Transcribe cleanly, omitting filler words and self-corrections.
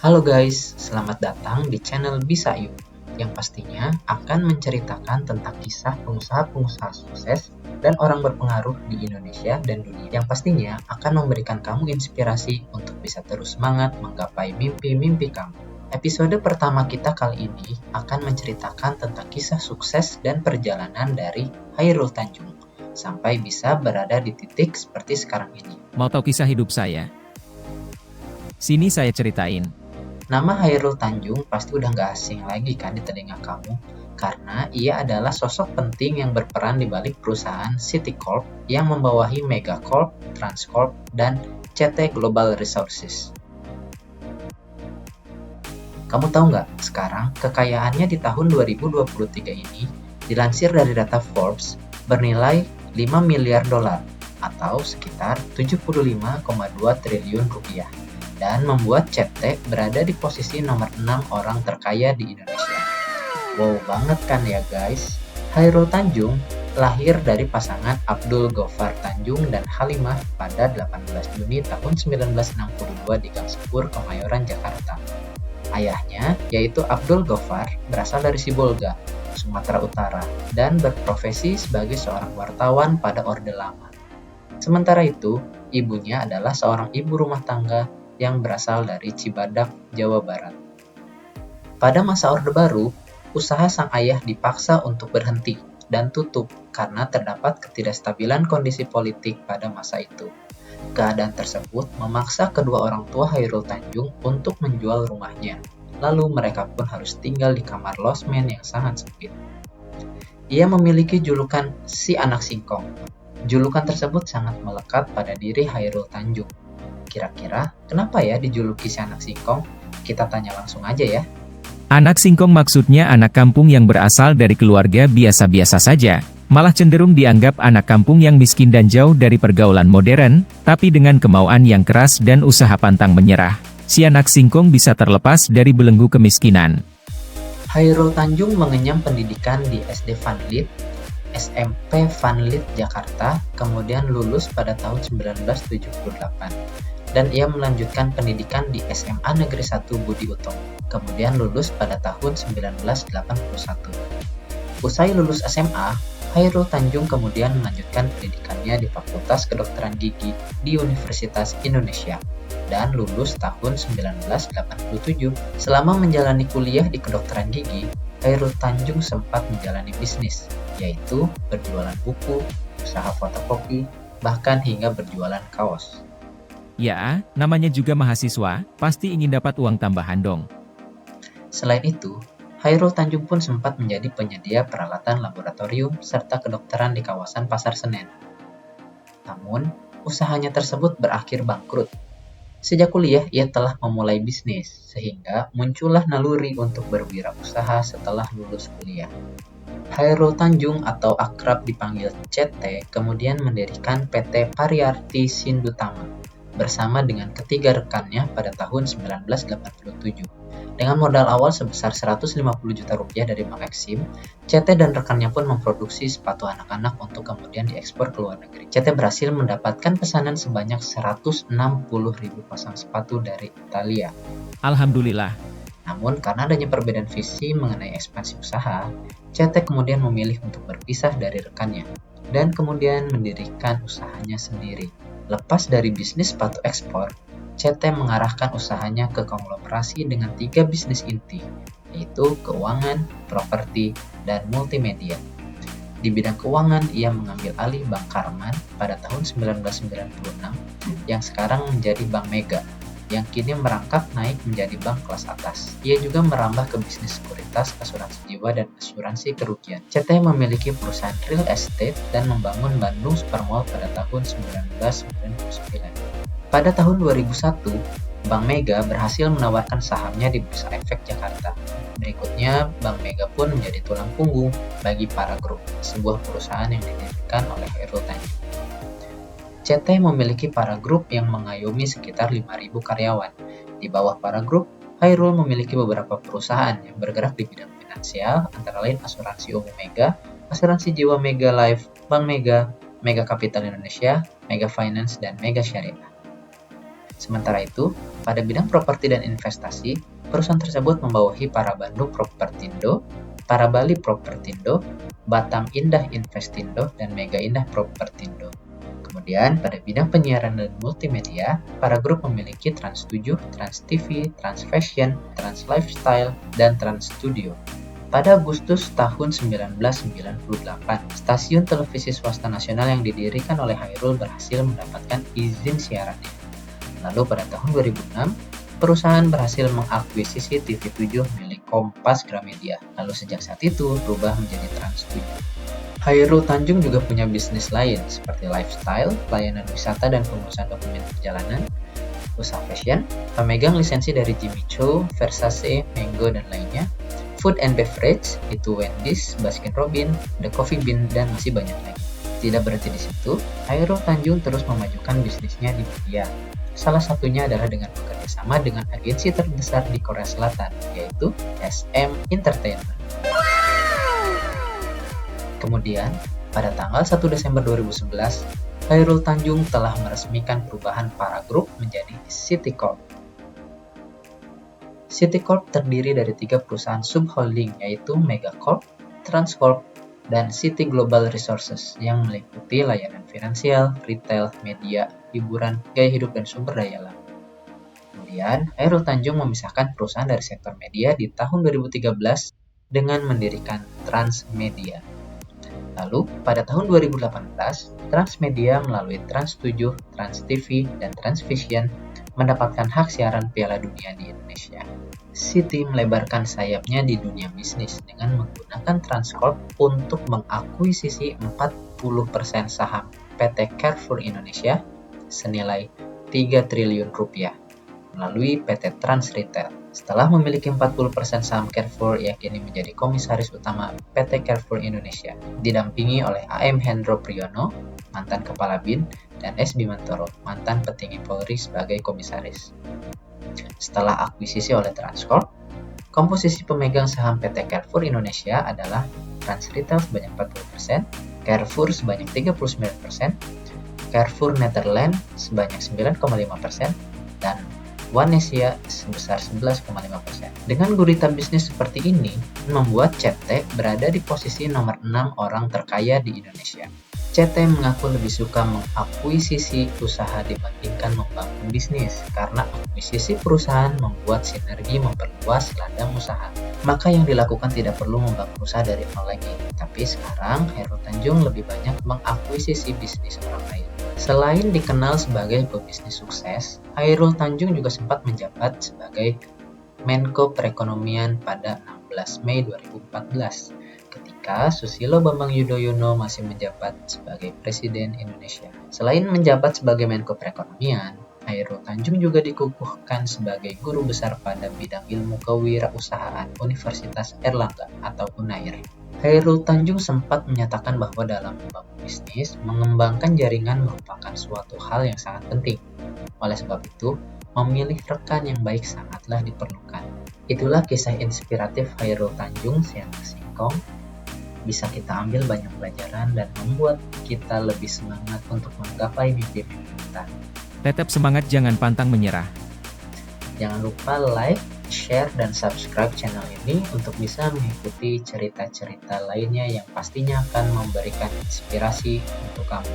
Halo guys, selamat datang di channel Bisa Yuk, yang pastinya akan menceritakan tentang kisah pengusaha-pengusaha sukses dan orang berpengaruh di Indonesia dan dunia, yang pastinya akan memberikan kamu inspirasi untuk bisa terus semangat menggapai mimpi-mimpi kamu. Episode pertama kita kali ini akan menceritakan tentang kisah sukses dan perjalanan dari Chairul Tanjung sampai bisa berada di titik seperti sekarang ini. Mau tahu kisah hidup saya? Sini saya ceritain. Nama Chairul Tanjung pasti udah nggak asing lagi kan di telinga kamu, karena ia adalah sosok penting yang berperan di balik perusahaan Citicorp yang membawahi Megacorp, Transcorp, dan CT Global Resources. Kamu tahu nggak, sekarang kekayaannya di tahun 2023 ini, dilansir dari data Forbes, bernilai 5 miliar dolar atau sekitar 75,2 triliun rupiah. Dan membuat CT berada di posisi nomor 6 orang terkaya di Indonesia. Wow banget kan ya guys? Chairul Tanjung lahir dari pasangan Abdul Ghoffar Tanjung dan Halimah pada 18 Juni tahun 1962 di Gang Sepur, Kemayoran, Jakarta. Ayahnya, yaitu Abdul Ghoffar, berasal dari Sibolga, Sumatera Utara, dan berprofesi sebagai seorang wartawan pada Orde Lama. Sementara itu, ibunya adalah seorang ibu rumah tangga yang berasal dari Cibadak, Jawa Barat. Pada masa Orde Baru, usaha sang ayah dipaksa untuk berhenti dan tutup karena terdapat ketidakstabilan kondisi politik pada masa itu. Keadaan tersebut memaksa kedua orang tua Chairul Tanjung untuk menjual rumahnya. Lalu mereka pun harus tinggal di kamar losmen yang sangat sempit. Ia memiliki julukan si anak singkong. Julukan tersebut sangat melekat pada diri Chairul Tanjung. Kira-kira kenapa ya dijuluki si anak singkong? Kita tanya langsung aja ya. Anak singkong maksudnya anak kampung yang berasal dari keluarga biasa-biasa saja. Malah cenderung dianggap anak kampung yang miskin dan jauh dari pergaulan modern, tapi dengan kemauan yang keras dan usaha pantang menyerah. Si anak singkong bisa terlepas dari belenggu kemiskinan. Chairul Tanjung mengenyam pendidikan di SD Vanlit, SMP Vanlit Jakarta, kemudian lulus pada tahun 1978. Dan ia melanjutkan pendidikan di SMA Negeri 1 Budi Utomo, kemudian lulus pada tahun 1981. Usai lulus SMA, Chairul Tanjung kemudian melanjutkan pendidikannya di Fakultas Kedokteran Gigi di Universitas Indonesia, dan lulus tahun 1987. Selama menjalani kuliah di kedokteran gigi, Chairul Tanjung sempat menjalani bisnis, yaitu berjualan buku, usaha fotokopi, bahkan hingga berjualan kaos. Ya, namanya juga mahasiswa, pasti ingin dapat uang tambahan dong. Selain itu, Chairul Tanjung pun sempat menjadi penyedia peralatan laboratorium serta kedokteran di kawasan Pasar Senen. Namun, usahanya tersebut berakhir bangkrut. Sejak kuliah, ia telah memulai bisnis, sehingga muncullah naluri untuk berwirausaha setelah lulus kuliah. Chairul Tanjung atau akrab dipanggil CT kemudian mendirikan PT Pariarti Sindutama bersama dengan ketiga rekannya pada tahun 1987. Dengan modal awal sebesar 150 juta rupiah dari Bank Eksim, CT dan rekannya pun memproduksi sepatu anak-anak untuk kemudian diekspor ke luar negeri. CT berhasil mendapatkan pesanan sebanyak 160.000 pasang sepatu dari Italia. Alhamdulillah. Namun karena adanya perbedaan visi mengenai ekspansi usaha, CT kemudian memilih untuk berpisah dari rekannya dan kemudian mendirikan usahanya sendiri. Lepas dari bisnis sepatu ekspor, CT mengarahkan usahanya ke konglomerasi dengan 3 bisnis inti, yaitu keuangan, properti, dan multimedia. Di bidang keuangan, ia mengambil alih Bank Karman pada tahun 1996 yang sekarang menjadi Bank Mega, yang kini merangkak naik menjadi bank kelas atas. Ia juga merambah ke bisnis sekuritas, asuransi jiwa, dan asuransi kerugian. CT memiliki perusahaan real estate dan membangun Bandung Supermall pada tahun 1999. Pada tahun 2001, Bank Mega berhasil menawarkan sahamnya di Bursa Efek Jakarta. Berikutnya, Bank Mega pun menjadi tulang punggung bagi Para Group, sebuah perusahaan yang didirikan oleh Chairul Tanjung. CT memiliki Para Group yang mengayomi sekitar 5.000 karyawan. Di bawah Para Group, Chairul memiliki beberapa perusahaan yang bergerak di bidang finansial, antara lain Asuransi Umum Mega, Asuransi Jiwa Mega Life, Bank Mega, Mega Capital Indonesia, Mega Finance, dan Mega Syariah. Sementara itu, pada bidang properti dan investasi, perusahaan tersebut membawahi Parabandung Propertindo, Parabali Propertindo, Batam Indah Investindo, dan Mega Indah Propertindo. Kemudian, pada bidang penyiaran dan multimedia, para grup memiliki Trans 7, Trans TV, Trans Fashion, Trans Lifestyle, dan Trans Studio. Pada Agustus tahun 1998, stasiun televisi swasta nasional yang didirikan oleh Chairul berhasil mendapatkan izin siarannya. Lalu pada tahun 2006, perusahaan berhasil mengakuisisi TV7 milik Kompas Gramedia. Lalu sejak saat itu berubah menjadi Trans 7. Chairul Tanjung juga punya bisnis lain seperti lifestyle, pelayanan wisata dan pengurusan dokumen perjalanan, usaha fashion, pemegang lisensi dari Jimmy Choo, Versace, Mango, dan lainnya, food and beverage, itu Wendy's, Baskin Robbins, The Coffee Bean, dan masih banyak lagi. Tidak berhenti di situ, Chairul Tanjung terus memajukan bisnisnya di media. Salah satunya adalah dengan bekerja sama dengan agensi terbesar di Korea Selatan, yaitu SM Entertainment. Kemudian, pada tanggal 1 Desember 2011, Chairul Tanjung telah meresmikan perubahan para grup menjadi City Corp. City Corp terdiri dari 3 perusahaan subholding, yaitu Megacorp, Transcorp, dan City Global Resources yang meliputi layanan finansial, retail, media, hiburan, gaya hidup, dan sumber daya alam. Kemudian, Chairul Tanjung memisahkan perusahaan dari sektor media di tahun 2013 dengan mendirikan Transmedia. Lalu, pada tahun 2018, Transmedia melalui Trans 7, Trans TV, dan Transvision mendapatkan hak siaran Piala Dunia di Indonesia. City melebarkan sayapnya di dunia bisnis dengan menggunakan Transcorp untuk mengakuisisi 40% saham PT Carrefour Indonesia senilai 3 triliun rupiah melalui PT Trans Retail. Setelah memiliki 40% saham Carrefour, ia kini menjadi komisaris utama PT Carrefour Indonesia, didampingi oleh AM Hendro Priyono, mantan Kepala BIN, dan S. Bimantoro, mantan petinggi Polri sebagai komisaris. Setelah akuisisi oleh Transcorp, komposisi pemegang saham PT Carrefour Indonesia adalah Trans Retail sebanyak 40%, Carrefour sebanyak 39%, Carrefour Netherlands sebanyak 9,5%, dan Onesia sebesar 11,5%. Dengan gurita bisnis seperti ini, membuat CT berada di posisi nomor 6 orang terkaya di Indonesia. CT mengaku lebih suka mengakuisisi usaha dibandingkan membangun bisnis, karena akuisisi perusahaan membuat sinergi memperluas ladang usaha. Maka yang dilakukan tidak perlu membangun usaha dari nol lagi, tapi sekarang Chairul Tanjung lebih banyak mengakuisisi bisnis orang lain. Selain dikenal sebagai pebisnis sukses, Chairul Tanjung juga sempat menjabat sebagai Menko Perekonomian pada 16 Mei 2014, ketika Susilo Bambang Yudhoyono masih menjabat sebagai Presiden Indonesia. Selain menjabat sebagai Menko Perekonomian, Chairul Tanjung juga dikukuhkan sebagai guru besar pada bidang ilmu kewirausahaan Universitas Erlangga atau UNAIR. Chairul Tanjung sempat menyatakan bahwa dalam membangun bisnis, mengembangkan jaringan merupakan suatu hal yang sangat penting. Oleh sebab itu, memilih rekan yang baik sangatlah diperlukan. Itulah kisah inspiratif Chairul Tanjung Siang Singkong. Bisa kita ambil banyak pelajaran dan membuat kita lebih semangat untuk menggapai mimpi-mimpi kita. Tetap semangat, jangan pantang menyerah. Jangan lupa like, share, dan subscribe channel ini untuk bisa mengikuti cerita-cerita lainnya yang pastinya akan memberikan inspirasi untuk kamu.